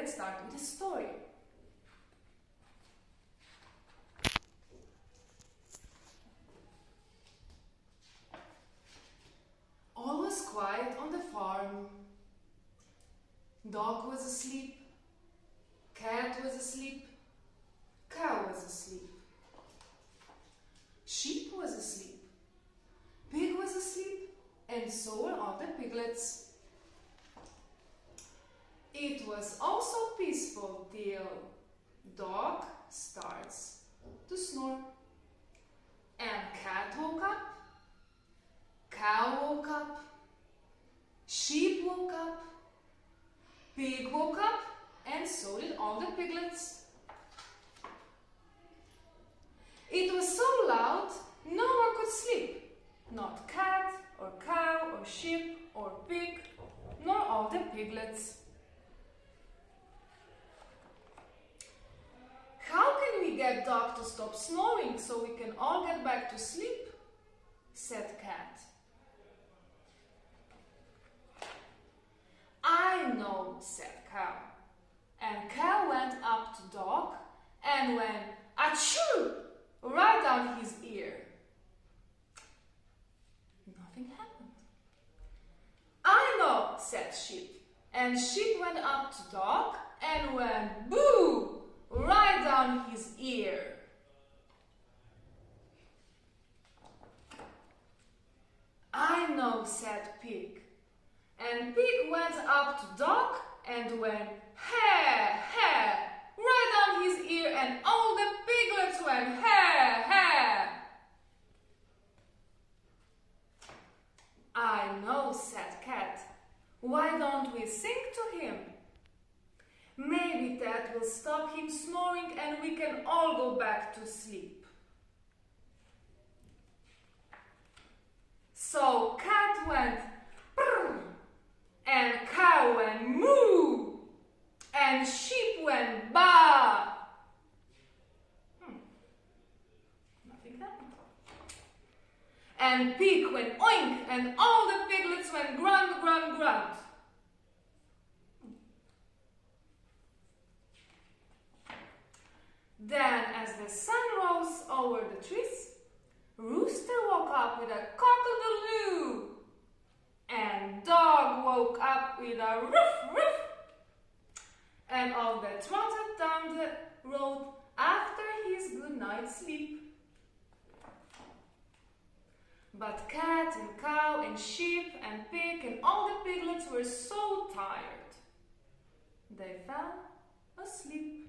let's start with a story. All was quiet on the farm. Dog was asleep, cat was asleep, cow was asleep, sheep was asleep, pig was asleep, and so were all the piglets. It was also peaceful till dog starts to snore, and cat woke up, cow woke up, sheep woke up, pig woke up, and so did all the piglets. It was so loud, no one could sleep. Not cat, or cow, or sheep, or pig, nor all the piglets. How can we get dog to stop snoring so we can all get back to sleep? Said cat. I know, said cow. And cow went up to dog and went achoo right down his ear. Nothing happened. I know, said sheep. And sheep went up to dog and went boo right down his ear. I know, said pig. And pig went up to dog and went hair, hair, right down his ear, and all the piglets went hair, hair. I know, said cat. Why don't we sing to him? Maybe that will stop him snoring and we can all go back to sleep. So cat went brr, and cow went moo, and sheep went ba. Nothing happened. And pig went oink, and all the piglets went grunt, grunt, grunt. Then, as the sun rose over the trees, Rooster woke up with a cock-a-doodle-doo, and Dog woke up with a roof, roof, and all that trotted down the road after his good night's sleep. But cat and cow and sheep and pig and all the piglets were so tired, they fell asleep.